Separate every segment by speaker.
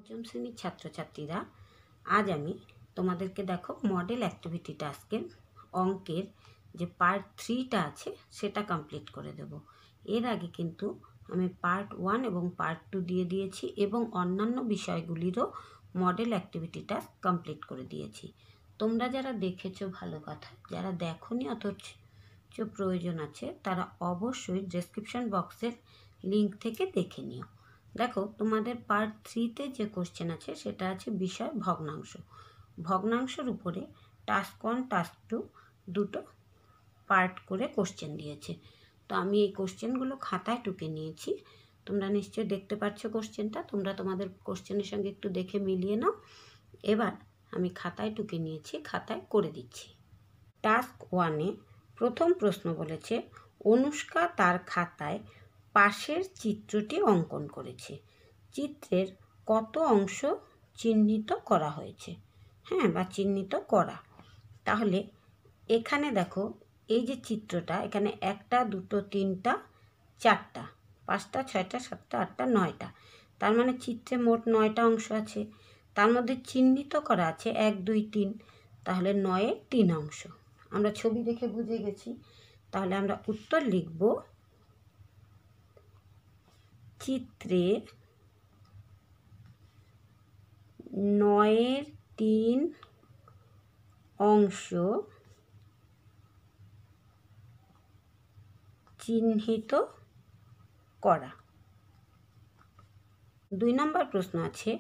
Speaker 1: পঞ্চম শ্রেণীর ছাত্রছাত্রীরা, আজ আমি তোমাদেরকে দেখো মডেল অ্যাক্টিভিটি টাস্কের অঙ্কের যে পার্ট 3টা আছে সেটা কমপ্লিট করে দেব। এর আগে কিন্তু আমি পার্ট 1 এবং পার্ট 2 দিয়ে দিয়েছি এবং অন্যান্য বিষয়গুলিরও মডেল অ্যাক্টিভিটি টাস্ক কমপ্লিট করে দিয়েছি। তোমরা যারা দেখেছো ভালো কথা, যারা দেখোনি অথচ প্রয়োজন আছে তারা অবশ্যই ডেসক্রিপশন বক্সের লিঙ্ক থেকে দেখে নিও। দেখো, তোমাদের পার্ট 3তে যে কোশ্চেন আছে সেটা আছে বিষয় ভগ্নাংশ। ভগ্নাংশের উপরে টাস্ক 1 টাস্ক 2 দুটো পার্ট করে কোশ্চেন দিয়েছে। তো আমি এই কোশ্চেনগুলো খাতায় টুকে নিয়েছি। তোমরা নিশ্চয়ই দেখতে পাচ্ছ কোশ্চেনটা, তোমরা তোমাদের কোশ্চেনের সঙ্গে একটু দেখে মিলিয়ে নাও। এবার আমি খাতায় টুকে নিয়েছি, খাতায় করে দিচ্ছি। টাস্ক 1-এ প্রথম প্রশ্ন বলেছে, অনুষ্কা তার খাতায় পাশের চিত্রটি অঙ্কন করেছে। চিত্রের কত অংশ চিহ্নিত করা হয়েছে? বা চিহ্নিত করা। তাহলে এখানে দেখো, এই যে চিত্রটা, এখানে 1টা 2টো 3টা 4টা 5টা 6টা 7টা 8টা 9টা, তার মানে চিত্রে মোট 9টা অংশ আছে। তার মধ্যে চিহ্নিত করা আছে 1 2 3, তাহলে 9-এ 3 অংশ। আমরা ছবি দেখে বুঝে গেছি। তাহলে আমরা উত্তর লিখব, চিত্রের 9-এর 3 অংশ চিহ্নিত করা। 2 নম্বর প্রশ্ন আছে,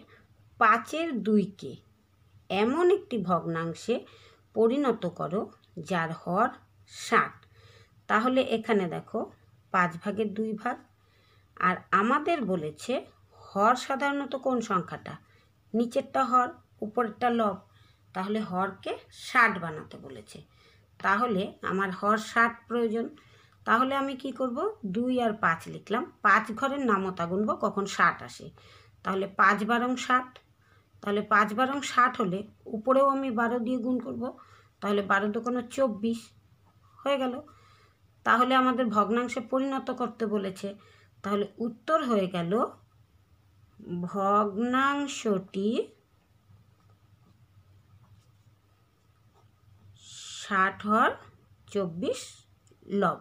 Speaker 1: 5-এর 2কে এমন একটি ভগ্নাংশে পরিণত করো যার হর 60। তাহলে এখানে দেখো 5 ভাগের 2 ভাগ, আর আমাদের বলেছে হর সাধারণত কোন সংখ্যাটা? নিচেরটা হর, উপরেরটা লব। তাহলে হরকে 60 বানাতে বলেছে। তাহলে আমার হর 60 প্রয়োজন। তাহলে আমি কি করব? 2 আর 5 লিখলাম। 5 ঘরের নামতা গুনবো কখন 60 আসে। তাহলে 5 বারং 60। তাহলে 5 বারং 60 হলে উপরেও আমি 12 দিয়ে গুণ করব। তাহলে 12 দুগুণে 24 হয়ে গেল। তাহলে আমাদের ভগ্নাংশে পরিণত করতে বলেছে। তাহলে উত্তর হয়ে গেল, ভগ্নাংশটি 60 হর 24 লব।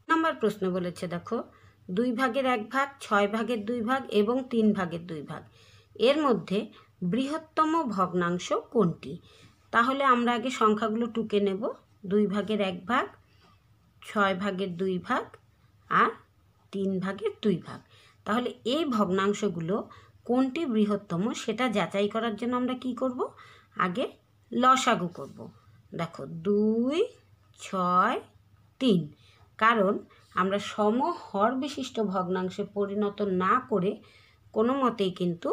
Speaker 1: নাম্বার প্রশ্ন বলেছে দেখো, 2 ভাগের 1 ভাগ, 6 ভাগের 2 ভাগ এবং 3 ভাগের 2 ভাগ, এর মধ্যে বৃহত্তম ভগ্নাংশ কোনটি? তাহলে আমরা আগে সংখ্যাগুলো টুকে নেব। 2 ভাগের 1 ভাগ, 6 ভাগের 2 ভাগ আর 3 ভাগের 2 ভাগ। তাহলে এই ভগ্নাংশগুলো কোনটি বৃহত্তম সেটা যাচাই করার জন্য আমরা কি করব? আগে লসাগু করব। দেখো, 2 6 3, কারণ আমরা সমহর বিশিষ্ট ভগ্নাংশে পরিণত না করে কোনো মতেই কিন্তু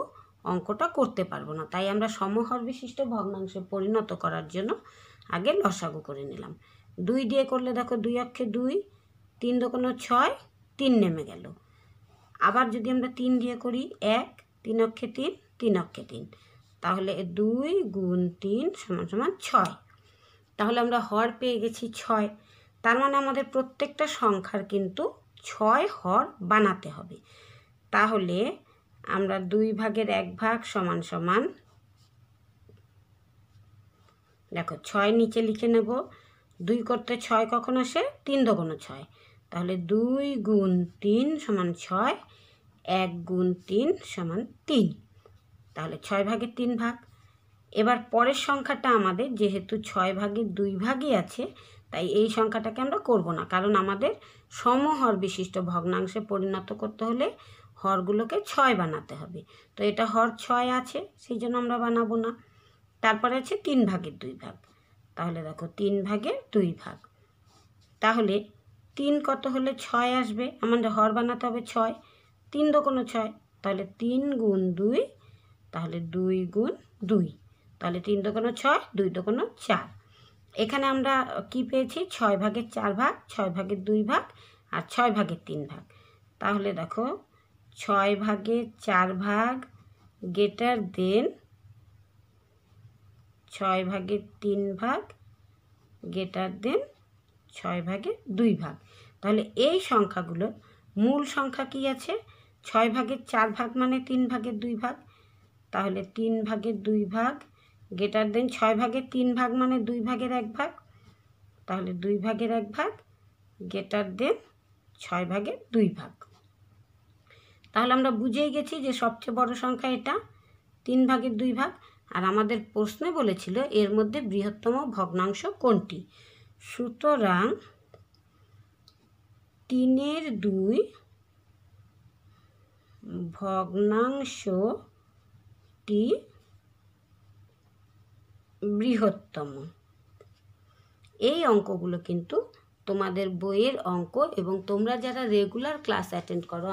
Speaker 1: অঙ্কটা করতে পারবো না। তাই আমরা সমহর বিশিষ্ট ভগ্নাংশে পরিণত করার জন্য আগে লসাগু করে নিলাম। 2 দিয়ে করলে দেখো 2 অক্ষে 2, 3 দুগুণে 6, 3 নেমে গেল। আবার যদি আমরা 3 দিয়ে করি 1, 3 অক্ষে 3, 3 অক্ষে 3, তাহলে 2 গুণ 3 সমান 6। তাহলে আমরা হর পেয়ে গেছি 6। তার মানে আমাদের প্রত্যেকটা সংখ্যার কিন্তু 6 হর বানাতে হবে। তাহলে আমরা 2 ভাগের 1 ভাগ সমান দেখো 6 নিচে লিখে নেব। 2 করতে 6 কখন আসে? 3 দুগুণে 6। তাহলে 2 গুণ 3 সমান 6, 1 গুণ 3 সমান 3। তাহলে 6 ভাগের 3 ভাগ। এবার পরের সংখ্যাটা আমাদের যেহেতু 6 ভাগের 2 ভাগই আছে, তাই এই সংখ্যাটাকে আমরা করব না, কারণ আমাদের সমহর বিশিষ্ট ভগ্নাংশে পরিণত করতে হলে হরগুলোকে 6 বানাতে হবে। তো এটা হর 6 আছে, সেই জন্য আমরা বানাবো না। তারপরে আছে 3 ভাগের 2 ভাগ। তাহলে দেখো 3 ভাগের 2 ভাগ। তাহলে 3 কত হলে 6 আসবে? আমাদের হর বানাতে হবে 6। 3 দুগুণে 6, তাহলে 3 গুণ 2, তাহলে 2 গুণ 2, তাহলে 3 দুগুণে 6, 2 দুগুণে 4। এখানে আমরা কি পেয়েছি? 6 ভাগের 4 ভাগ, 6 ভাগের 2 ভাগ আর 6 ভাগের 3 ভাগ। তাহলে দেখো 6 ভাগের 4 ভাগ গ্রেটার দেন 6 ভাগের 3 ভাগ গ্রেটার দেন 6 ভাগের 2 ভাগ। তাহলে এই সংখ্যাগুলোর মূল সংখ্যা কি আছে? 6 ভাগের 4 ভাগ মানে 3 ভাগের 2 ভাগ, তাহলে 3 ভাগের 2 ভাগ গ্রেটার দেন 6 ভাগের 3 ভাগ মানে 2 ভাগের 1 ভাগ, তাহলে 2 ভাগের 1 ভাগ গ্রেটার দেন 6 ভাগের 2 ভাগ। তাহলে আমরা বুঝেই গেছি যে সবচেয়ে বড় সংখ্যা এটা, 3 ভাগের 2 ভাগ। আর আমাদের প্রশ্নে বলেছিল এর মধ্যে বৃহত্তম ভগ্নাংশ কোনটি। সুতরাং 3-এর 2 ভগ্নাংশটি বৃহত্তম। এই অঙ্কগুলো কিন্তু তোমাদের বইয়ের অঙ্ক, এবং তোমরা যারা রেগুলার ক্লাস অ্যাটেন্ড করো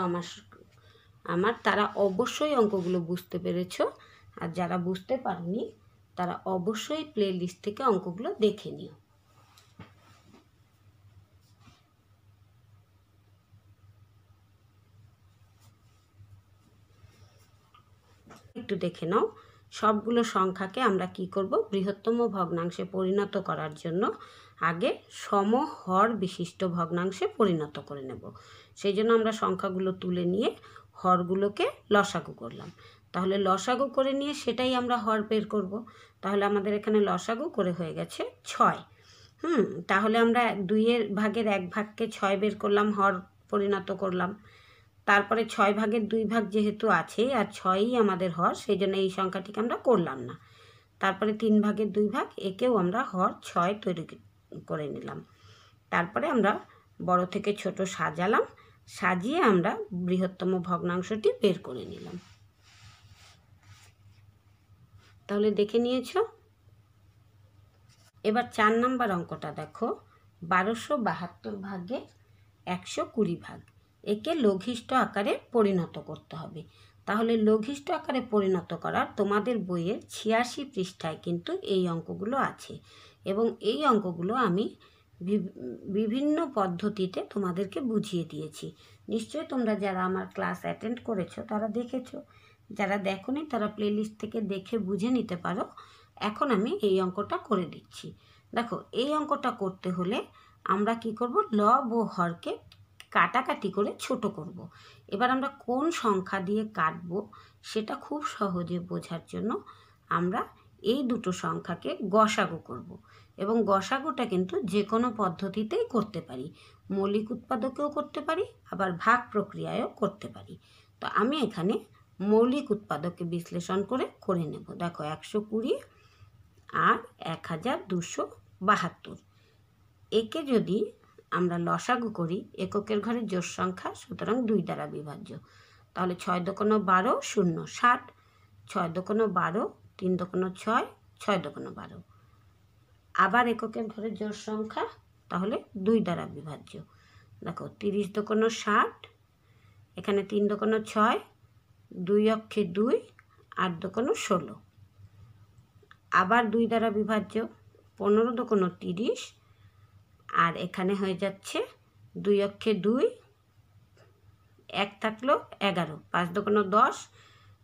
Speaker 1: আমার তারা অবশ্যই অঙ্কগুলো বুঝতে পেরেছো। আর যারা বুঝতে পারোনি তারা অবশ্যই প্লে লিস্ট থেকে অঙ্কগুলো দেখে নিও। একটু দেখে নাও, সবগুলো সংখ্যাকে আমরা কি করব, বৃহত্তম ভগ্নাংশে পরিণত করার জন্য আগে সমহর বিশিষ্ট ভগ্নাংশে পরিণত করে নেব। সেই জন্য আমরা সংখ্যাগুলো তুলে নিয়ে হরগুলোকে লসাগু করলাম। তাহলে লসাগু করে নিয়ে সেটাই আমরা হর বের করব। তাহলে আমাদের এখানে লসাগু করে হয়ে গেছে 6। তাহলে আমরা 2 ভাগের 1 ভাগকে 6 বের করলাম, হর পরিণত করলাম। তারপরে 6 ভাগের 2 ভাগ যেহেতু আছে আর 6ই আমাদের হর, সেই জন্য এই সংখ্যাটিকে আমরা করলাম না। তারপরে 3 ভাগের 2 ভাগ, একেও আমরা হর 6 তৈরি করে নিলাম। তারপরে আমরা বড় থেকে ছোট সাজালাম, সাজিয়ে আমরা বৃহত্তম ভগ্নাংশটি বের করে নিলাম। তাহলে দেখে নিয়েছো। এবার 4 নম্বর অঙ্কটা দেখো, 1272 ভাগের 120 ভাগ। একে লঘিষ্ঠ আকারে পরিণত করতে হবে। তাহলে লঘিষ্ঠ আকারে পরিণত করার তোমাদের বইয়ের 86 পৃষ্ঠায় কিন্তু এই অঙ্কগুলো আছে, এবং এই অঙ্কগুলো আমি বিভিন্ন পদ্ধতিতে তোমাদেরকে বুঝিয়ে দিয়েছি। নিশ্চয়ই তোমরা যারা আমার ক্লাস অ্যাটেন্ড করেছো তারা দেখেছো, যারা দেখোনি তারা প্লেলিস্ট থেকে দেখে বুঝে নিতে পারো। এখন আমি এই অঙ্কটা করে দিচ্ছি। দেখো, এই অঙ্কটা করতে হলে আমরা কি করব, লব ও হরকে কাটাকাটি করে ছোট করব। এবার আমরা কোন সংখ্যা দিয়ে কাটবো সেটা খুব সহজে বোঝার জন্য আমরা এই দুটো সংখ্যাকে গসাগু করব, এবং গসাগুটা কিন্তু যে কোনো পদ্ধতিতেই করতে পারি। মৌলিক উৎপাদকেও করতে পারি, আবার ভাগ প্রক্রিয়ায়ও করতে পারি। তো আমি এখানে মৌলিক উৎপাদকে বিশ্লেষণ করে নেব। দেখো, 120 আর 1272, একে যদি আমরা লসাগু করি, এককের ঘরে জোড় সংখ্যা, সুতরাং 2 দ্বারা বিভাজ্য। তাহলে 6 দোকানো 12, 0 60, 6 দোকানো 12, 3 দোকানো 6, 6 দোকানো 12। আবার এককের ঘরে জোড় সংখ্যা, তাহলে 2 দ্বারা বিভাজ্য। দেখো, 30 দোকানো 60, এখানে 3 দোকানো 6, 2 অক্ষে 2, 8 দোকানো 16। আবার 2 দ্বারা বিভাজ্য, 15 দোকানো 30, আর এখানে হয়ে যাচ্ছে 2 অক্ষে 2, 1 থাকলো 11, 5 দোকানো 10,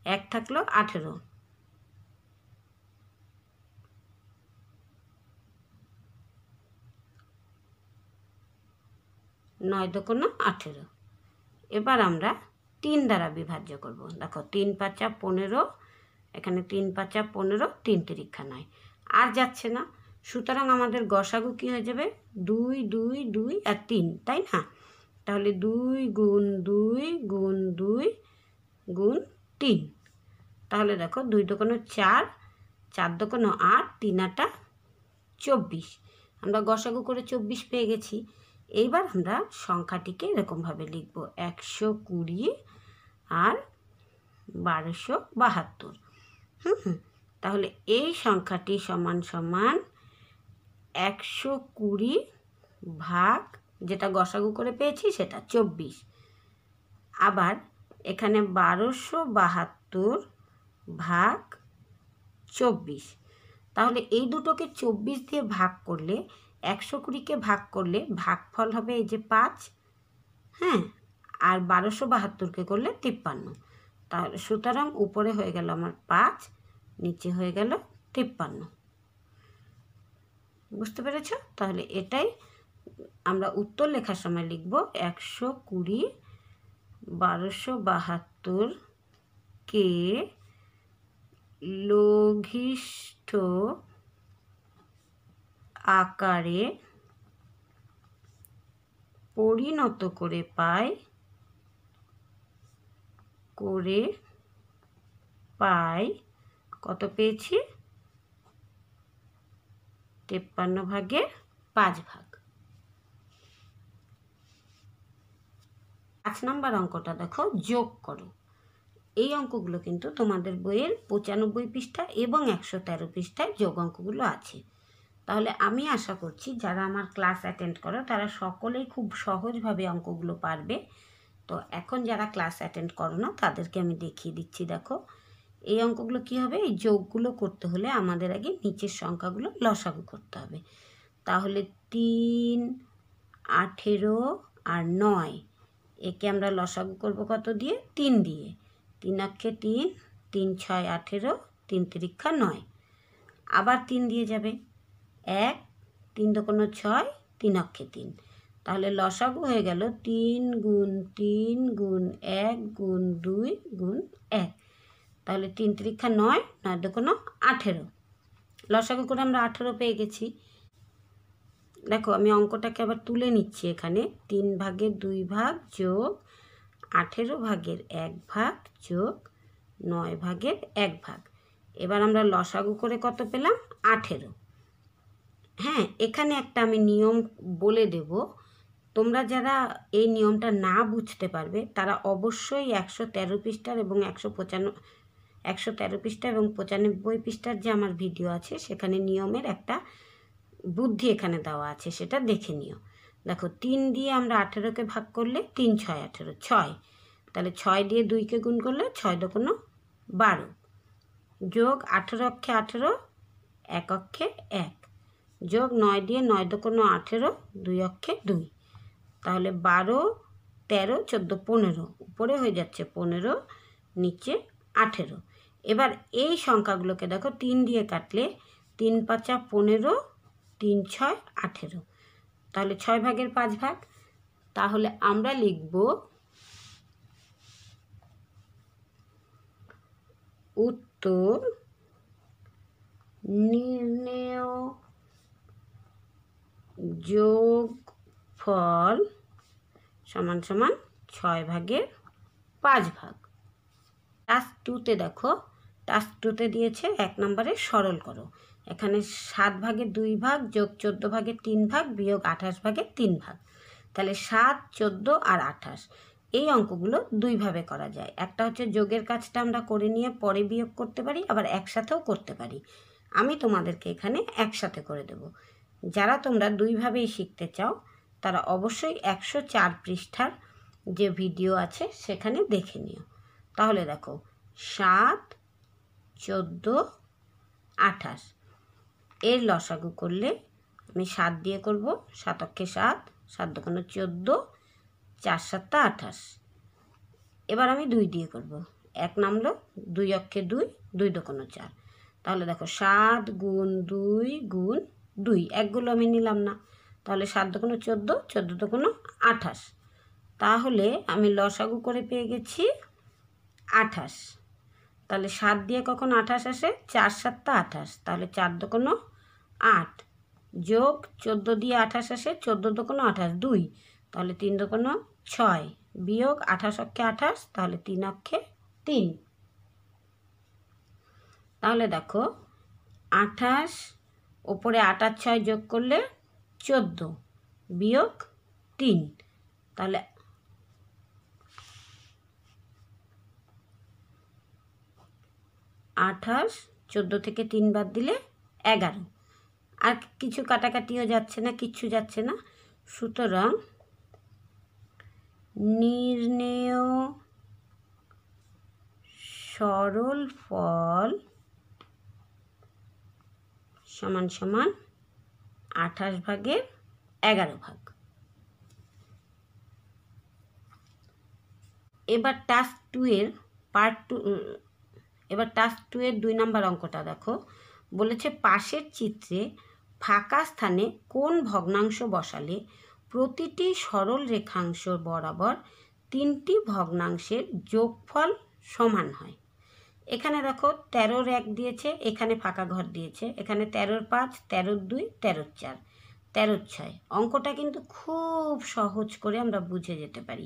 Speaker 1: 1 থাকলো 18, 9 দোকানো 18। এবার আমরা 3 দ্বারা বিভাজ্য করব। দেখো, 3 5 15, এখানে 3 5 15, 3 তিরিক্ষা 9, আর যাচ্ছে না। সুতরাং আমাদের গসাগু কি হয়ে যাবে, 2 2 2 আর 3, তাই না? তাহলে 2 গুণ 2 গুণ 2 গুণ 3। তাহলে দেখো, 2 দোকানো 4, 4 দোকানো 8, 3 8 24। আমরা গসাগু করে 24 পেয়ে গেছি। এইবার আমরা সংখ্যাটিকে এরকমভাবে লিখব, 120 আর 1272। তাহলে এই সংখ্যাটি সমান সমান 120 ভাগ, যেটা গসাগু করে পেয়েছি সেটা 24, আবার এখানে 1272 ভাগ 24। তাহলে এই দুটোকে 24 দিয়ে ভাগ করলে, 120কে ভাগ করলে ভাগফল হবে এই যে 5, আর 1272কে করলে 53। তাহলে সুতরাং উপরে হয়ে গেল আমার 5, নিচে হয়ে গেল 53। বুঝতে পেরেছ? তাহলে এটাই আমরা উত্তর লেখার সময় লিখব, 120 1272কে লঘিষ্ঠ আকারে পরিণত করে পাই কত পেয়েছি? 53/5 5 নম্বর অঙ্কটা দেখো, যোগ করো। এই অঙ্কগুলো কিন্তু তোমাদের বইয়ের 95 পৃষ্ঠা এবং 113 পৃষ্ঠায় যোগ অঙ্কগুলো আছে। তাহলে আমি আশা করছি যারা আমার ক্লাস অ্যাটেন্ড করো তারা সকলেই খুব সহজভাবে অঙ্কগুলো পারবে। তো এখন যারা ক্লাস অ্যাটেন্ড করো না তাদেরকে আমি দেখিয়ে দিচ্ছি। দেখো এই অঙ্কগুলো কি হবে, এই যোগগুলো করতে হলে আমাদের আগে নিচের সংখ্যাগুলো লসাগু করতে হবে। তাহলে 3, 18 আর 9 একে আমরা লসাগু করব কত দিয়ে? 3 দিয়ে। 3 অক্ষে 3, 3 6 18, 3 তিরিক্ষা 9, আবার 3 দিয়ে যাবে 1, 3 দুগুণ 6, 3 অক্ষে 3। তাহলে লসাগু হয়ে গেল 3 গুণ 3 গুণ 1 গুণ 2 গুণ 1। তাহলে 3 তিরিক্ষা 9, 9 দুগুণ 18। লসাগু করে আমরা 18 পেয়ে গেছি। দেখো আমি অঙ্কটাকে আবার তুলে নিচ্ছি। এখানে 3 ভাগের 2 ভাগ যোগ 18 ভাগের 1 ভাগ যোগ 9 ভাগের 1 ভাগ। এবার আমরা লসাগু করে কত পেলাম? 18। হ্যাঁ, এখানে একটা আমি নিয়ম বলে দেব। তোমরা যারা এই নিয়মটা না বুঝতে পারবে তারা অবশ্যই 113 পৃষ্ঠার এবং 113 পৃষ্ঠা এবং 95 পৃষ্ঠার যে আমার ভিডিও আছে সেখানে নিয়মের একটা বুদ্ধি এখানে দেওয়া আছে, সেটা দেখে নিও। দেখো 3 দিয়ে আমরা 18কে ভাগ করলে 3 6 18, 6। তাহলে 6 দিয়ে 2কে গুণ করলে 6 দুগুণ 12 যোগ 18 অক্ষে 18, 1 অক্ষে 1 যোগ 9 দিয়ে 9 দুগুণ 18, 2 অক্ষে 2। তাহলে 12, 13, 14, 15, উপরে হয়ে যাচ্ছে 15, নিচে 18। এবার এই সংখ্যাগুলোকে দেখো 3 দিয়ে কাটলে 3 5 15, 3 6 18। তাহলে 6 ভাগের 5 ভাগ। তাহলে আমরা লিখব উত্তর নির্ণেয় যোগফল সমান সমান 6 ভাগের 5 ভাগ। টাস্ক 2তে দেখো, টাস্ক 2তে দিয়েছে 1 নম্বরে সরল করো। এখানে 7 ভাগের 2 ভাগ যোগ 14 ভাগের 3 ভাগ বিয়োগ 28 ভাগের 3 ভাগ। তাহলে 7, 14 আর 28 এই অঙ্কগুলো দুইভাবে করা যায়। একটা হচ্ছে যোগের কাজটা আমরা করে নিয়ে পরে বিয়োগ করতে পারি, আবার একসাথেও করতে পারি। আমি তোমাদেরকে এখানে একসাথে করে দেব। যারা তোমরা দুইভাবেই শিখতে চাও তারা অবশ্যই 104 পৃষ্ঠার যে ভিডিও আছে সেখানে দেখে নিও। তাহলে দেখো 7, 14, 28 এর লসাগু করলে আমি 7 দিয়ে করব। 7 অক্ষে 7, 7 দুগুণ 14, 4 7 28। এবার আমি 2 দিয়ে করব। 1 নামলো, 2 অক্ষে 2, 2 দুগুণ 4। তাহলে দেখো 7 গুণ 2 গুণ 2, একগুলো আমি নিলাম না। তাহলে 7 দুগুণ 14, 14 দুগুণ 28। তাহলে আমি লসাগু করে পেয়ে গেছি 28। তাহলে 7 দিয়ে কখন 28 আসে? 4 7 28। তাহলে 4 দুগুণ 8 যোগ 14 দিয়ে 28 আসে, 14 দুগুণ 28 2। তাহলে 3 দুগুণ 6 বিয়োগ 28 অক্ষে 28, তাহলে 3 অক্ষে 3। তাহলে দেখো 28 ওপরে 8 আর 6 যোগ করলে 14 বিয়োগ 3। তাহলে 28, 14 থেকে 3 বাদ দিলে 11। আর কিছু কাটাকাটিও যাচ্ছে না, কিচ্ছু যাচ্ছে না। সুতরাং নির্ণেয় সরল ফল সমান সমান 28 ভাগের 11 ভাগ। এবার টাস্ক 2 এর পার্ট 2, এবার টাস্ক 2 এর 2 নম্বর অঙ্কটা দেখো। বলেছে পাশের চিত্রে ফাঁকা স্থানে কোন ভগ্নাংশ বসালে প্রতিটি সরল রেখাংশ বরাবর তিনটি ভগ্নাংশের যোগফল সমান হয়। এখানে দেখো 13-র 1 দিয়েছে, এখানে ফাঁকা ঘর দিয়েছে, এখানে 13-র 5, 13-র 2, 13-র 4, 13-র 6। অঙ্কটা কিন্তু খুব সহজ করে আমরা বুঝে যেতে পারি।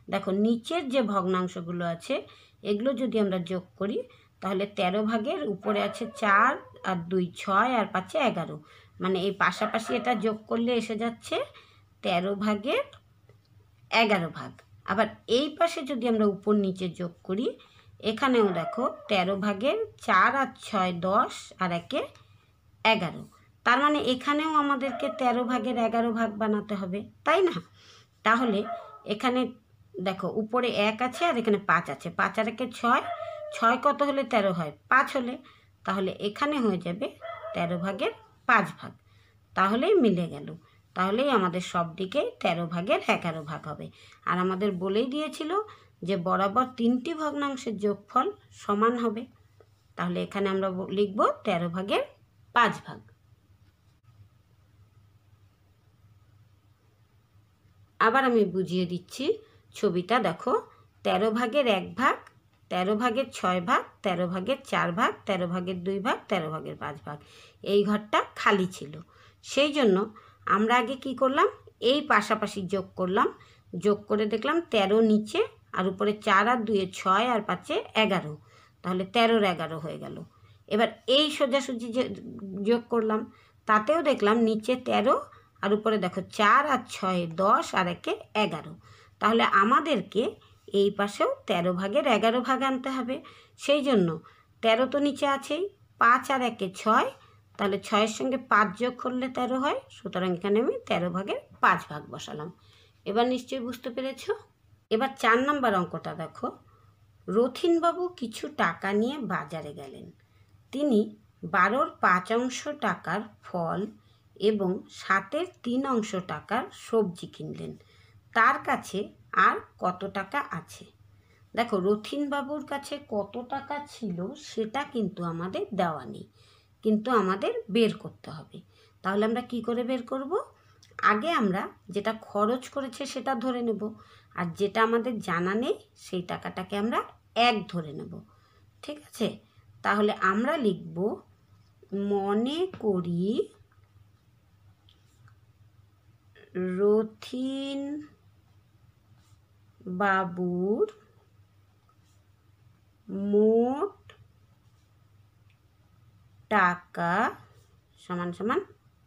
Speaker 1: দেখো নিচের যে ভগ্নাংশগুলো আছে এগুলো যদি আমরা যোগ করি তাহলে 13 ভাগের উপরে আছে 4 আর 2 6 আর 5 11, মানে এই পাশাপাশি এটা যোগ করলে এসে যাচ্ছে 13 ভাগের 11 ভাগ। আবার এই পাশে যদি আমরা উপর নিচে যোগ করি এখানেও দেখো 13 ভাগের 4 আর 6 10 আর 1 11, তার মানে এখানেও আমাদেরকে 13 ভাগের 11 ভাগ বানাতে হবে, তাই না? তাহলে এখানে দেখো উপরে 1 আছে আর এখানে 5 আছে, 5 আর 1 6, 6 কত হলে 13 হয়? 5 হলে। তাহলে এখানে হয়ে যাবে 13 ভাগের 5 ভাগ। তাহলেই মিলে গেল, তাহলেই আমাদের সব দিকে 13 ভাগের 11 ভাগ হবে। আর আমাদের বলেই দিয়েছিল যে বরাবর তিনটি ভগ্নাংশের যোগফল সমান হবে। তাহলে এখানে আমরা লিখব 13 ভাগের 5 ভাগ। আবার আমি বুঝিয়ে দিচ্ছি, ছবিটা দেখো 13 ভাগের 1 ভাগ, 13 ভাগের 6 ভাগ, 13 ভাগের 4 ভাগ, 13 ভাগের 2 ভাগ, 13 ভাগের 5 ভাগ। এই ঘরটা খালি ছিল, সেই জন্য আমরা আগে কি করলাম, এই পাশাপাশি যোগ করলাম, যোগ করে দেখলাম 13 নিচে আর উপরে 4 আর 2 6 আর 5 11, তাহলে 13-র 11 হয়ে গেল। এবার এই সোজাসুজি যোগ করলাম, তাতেও দেখলাম নিচে 13 আর উপরে দেখো 4 আর 6 10 আর 1 11, তাহলে আমাদেরকে এই পাশেও 13 ভাগের 11 ভাগ আনতে হবে। সেই জন্য 13 তো নিচে আছেই, 5 আর 1 6, তাহলে 6-এর সঙ্গে 5 যোগ করলে 13 হয়, সুতরাং এখানে আমি 13 ভাগের 5 ভাগ বসালাম। এবার নিশ্চয়ই বুঝতে পেরেছ। এবার 4 নম্বর অঙ্কটা দেখো, রথিনবাবু কিছু টাকা নিয়ে বাজারে গেলেন। তিনি 12-র 5 টাকার ফল এবং 7-এর 3 টাকার সবজি কিনলেন। তার কাছে আর কত টাকা আছে? দেখো রথিনবাবুর কাছে কত টাকা ছিল সেটা কিন্তু আমাদের দেওয়া নেই, কিন্তু আমাদের বের করতে হবে। তাহলে আমরা কি করে বের করব? আগে আমরা যেটা খরচ করেছে সেটা ধরে নেব, আর যেটা আমাদের জানা নেই সেই টাকাটাকে আমরা 1 ধরে নেব। ঠিক আছে? তাহলে আমরা লিখব, মনে করি রথিন বাবুর মোট টাকা সমান সমান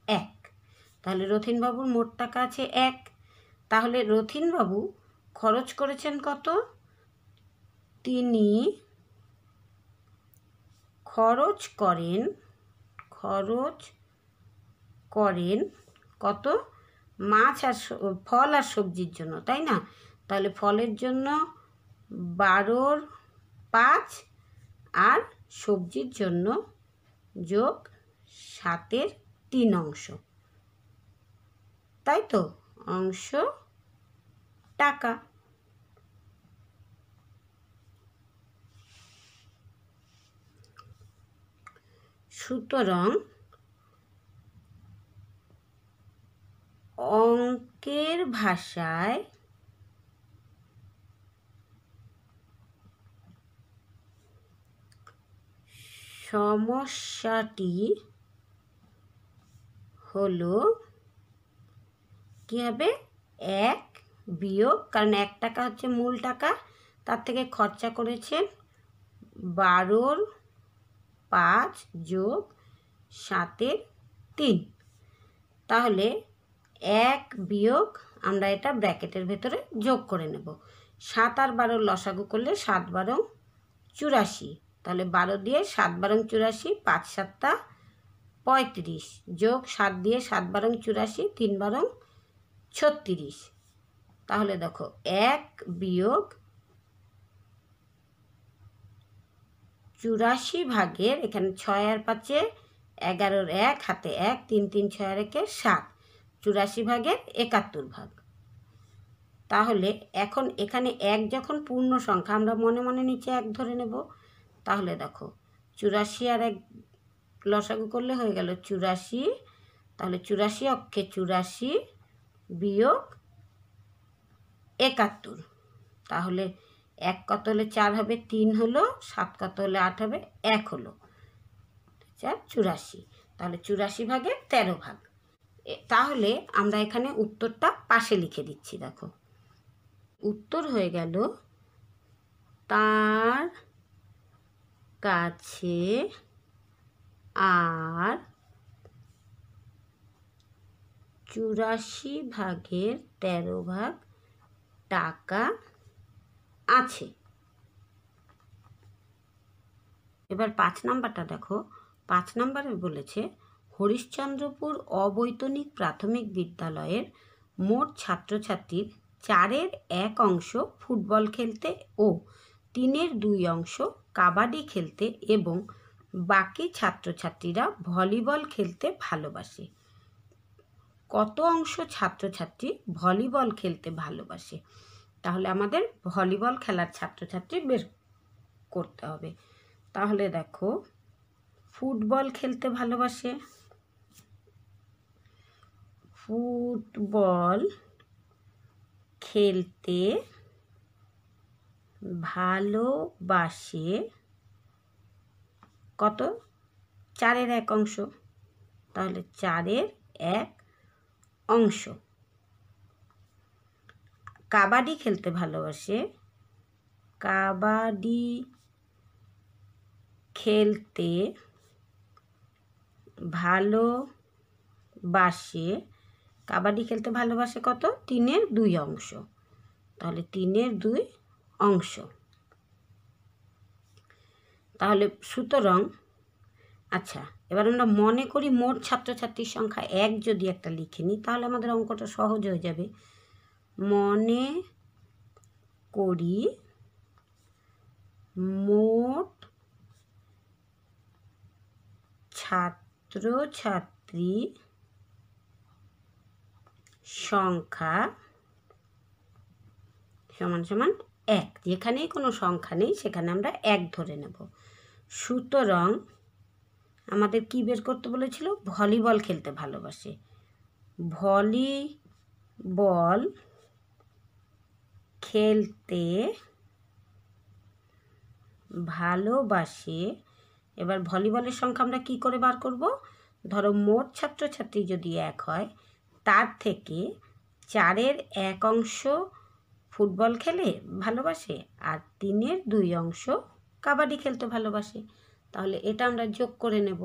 Speaker 1: 1। তাহলে রথিনবাবুর মোট টাকা আছে 1, তাহলে রথিনবাবু খরচ করেছেন কত? তিনি খরচ করেন কত? মাছ আর ফল আর সবজির জন্য, তাই না? তাহলে ফলের জন্য 12-র 5 আর সবজির জন্য যোগ 7-এর 3, তাই তো? অংশ টাকা। সুতরাং অঙ্কের ভাষায় সমস্যাটি হলো কি হবে? 1 বিয়োগ, কারণ 1 টাকা হচ্ছে মূল টাকা, তার থেকে খরচা করেছেন 12-র 5 যোগ 7-এর 3। তাহলে 1 বিয়োগ, আমরা এটা ব্র্যাকেটের ভেতরে যোগ করে নেব। 7 আর 12 লসাগু করলে 7 12 84, তাহলে 12 দিয়ে 7 12 84, 5 7 35 যোগ 7 দিয়ে 7 12 84, 3 12 36। তাহলে দেখো 1 বিয়োগ 84 ভাগের, এখানে 6 আর 5 11-র 1 হাতে 1, 3 3 6 আর 1 7, 84 ভাগের 71 ভাগ। তাহলে এখন এখানে 1 যখন পূর্ণ সংখ্যা, আমরা মনে মনে নিচে 1 ধরে নেব। তাহলে দেখো 84 আর 1 লসাগু করলে হয়ে গেল 84, তাহলে 84 অক্ষে 84 বিয়োগ 71, তাহলে 1 কত হলে 4 হবে, 3 হলো, 7 কত হলে 8 হবে, 1 হলো, 4 84। তাহলে 84 ভাগের 13 ভাগ। তাহলে আমরা এখানে উত্তরটা পাশে লিখে দিচ্ছি। দেখো উত্তর হয়ে গেল, তার কাছে আর 84 ভাগের 13 ভাগ টাকা আছে। এবার 5 নাম্বারটা দেখো। 5 নাম্বারে বলেছে হরিশ্চন্দ্রপুর অবৈতনিক প্রাথমিক বিদ্যালয়ের মোট ছাত্রছাত্রীর 4-এর 1 অংশ ফুটবল খেলতে ও 3-এর 2 অংশ কাবাডি খেলতে এবং বাকি ছাত্রছাত্রীরা ভলিবল খেলতে ভালোবাসে। কত অংশ ছাত্রছাত্রী ভলিবল খেলতে ভালোবাসে? তাহলে আমাদের ভলিবল খেলার ছাত্রছাত্রী বের করতে হবে। তাহলে দেখো ফুটবল খেলতে ভালোবাসে, ফুটবল খেলতে ভালোবাসে কত? 4-এর 1 অংশ। তাহলে 4-এর 1 অংশ। কাবাডি খেলতে ভালোবাসে, কাবাডি খেলতে ভালোবাসে, কাবাডি খেলতে ভালোবাসে কত? 3-এর 2 অংশ। তাহলে 3-এর 2 অংশ। তাহলে সুতরাং আচ্ছা, এবার আমরা মনে করি মোট ছাত্রছাত্রীর সংখ্যা 1 যদি একটা লিখে নিই তাহলে আমাদের অঙ্কটা সহজ হয়ে যাবে। মনে করি মোট ছাত্রছাত্রী সংখ্যা সমান সমান 1। যেখানেই কোনো সংখ্যা নেই সেখানে আমরা 1 ধরে নেব। সুতরাং আমাদের কি বের করতে বলেছিল? ভলিবল খেলতে ভালোবাসে। ভলিবল খেলতে ভালোবাসে। এবার ভলিবলের সংখ্যা আমরা কি করে বার করব? ধরো মোট ছাত্রছাত্রী যদি 1 হয়, তার থেকে 4-এর 1 অংশ ফুটবল খেলে ভালোবাসে আর 3-এর 2 অংশ কাবাডি খেলতে ভালোবাসে। তাহলে এটা আমরা যোগ করে নেব।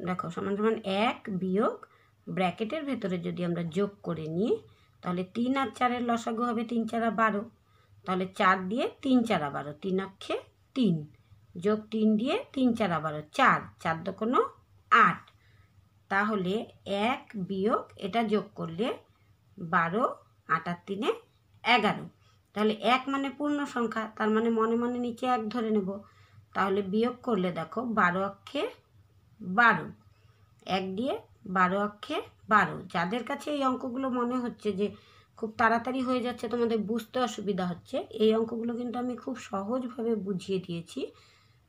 Speaker 1: দেখো সমান সমান 1 বিয়োগ ব্র্যাকেটের ভেতরে যদি আমরা যোগ করে নিই তাহলে 3 আর 4-এর লসাগু হবে 3 4 12। তাহলে 4 দিয়ে 3 4 12, 3 অক্ষে 3 যোগ 3 দিয়ে 3 4 12, 4 4 দুগুণে 8। তাহলে 1 বিয়োগ এটা যোগ করলে 12, 8 আর 3-এ 11। তাহলে 1 মানে পূর্ণ সংখ্যা, তার মানে মনে মনে নিচে 1 ধরে নেব। তাহলে বিয়োগ করলে দেখো 12 অক্ষে 12, 1 দিয়ে 12 অক্ষে 12। যাদের কাছে এই অঙ্কগুলো মনে হচ্ছে যে খুব তাড়াতাড়ি হয়ে যাচ্ছে, তোমাদের বুঝতে অসুবিধা হচ্ছে, এই অঙ্কগুলো কিন্তু আমি খুব সহজভাবে বুঝিয়ে দিয়েছি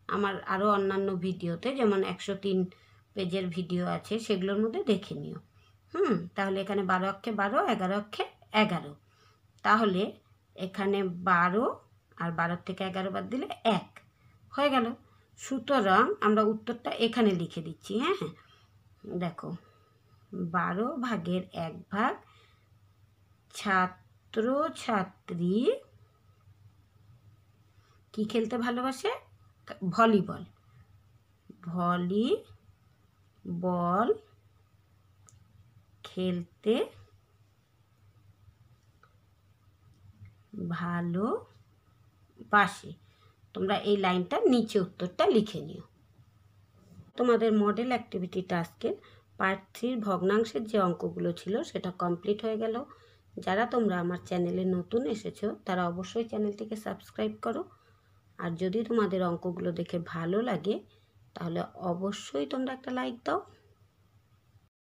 Speaker 1: আমার আরও অন্যান্য ভিডিওতে, যেমন 103 পেজের ভিডিও আছে, সেগুলোর মধ্যে দেখে নিও। তাহলে এখানে 12 অক্ষে 12, 11 অক্ষে 11। তাহলে এখানে 12 আর 12 থেকে 11 বাদ দিলে 1 হয়ে গেল। সুতরাং আমরা উত্তরটা এখানে লিখে দিচ্ছি। দেখো 12 ভাগের 1 ভাগ ছাত্রছাত্রী কি খেলতে ভালোবাসে? ভলিবল। ভলিবল খেলতে ভালোবাসে। তোমরা এই লাইনটা নিচে উত্তরটা লিখে নিও। তোমাদের মডেল অ্যাক্টিভিটি টাস্কের পার্ট 3 ভগ্নাংশের যে অঙ্কগুলো ছিল সেটা কমপ্লিট হয়ে গেল। যারা তোমরা আমার চ্যানেলে নতুন এসেছো তারা অবশ্যই চ্যানেলটিকে সাবস্ক্রাইব করো। আর যদি তোমাদের অঙ্কগুলো দেখে ভালো লাগে তাহলে অবশ্যই তোমরা একটা লাইক দাও।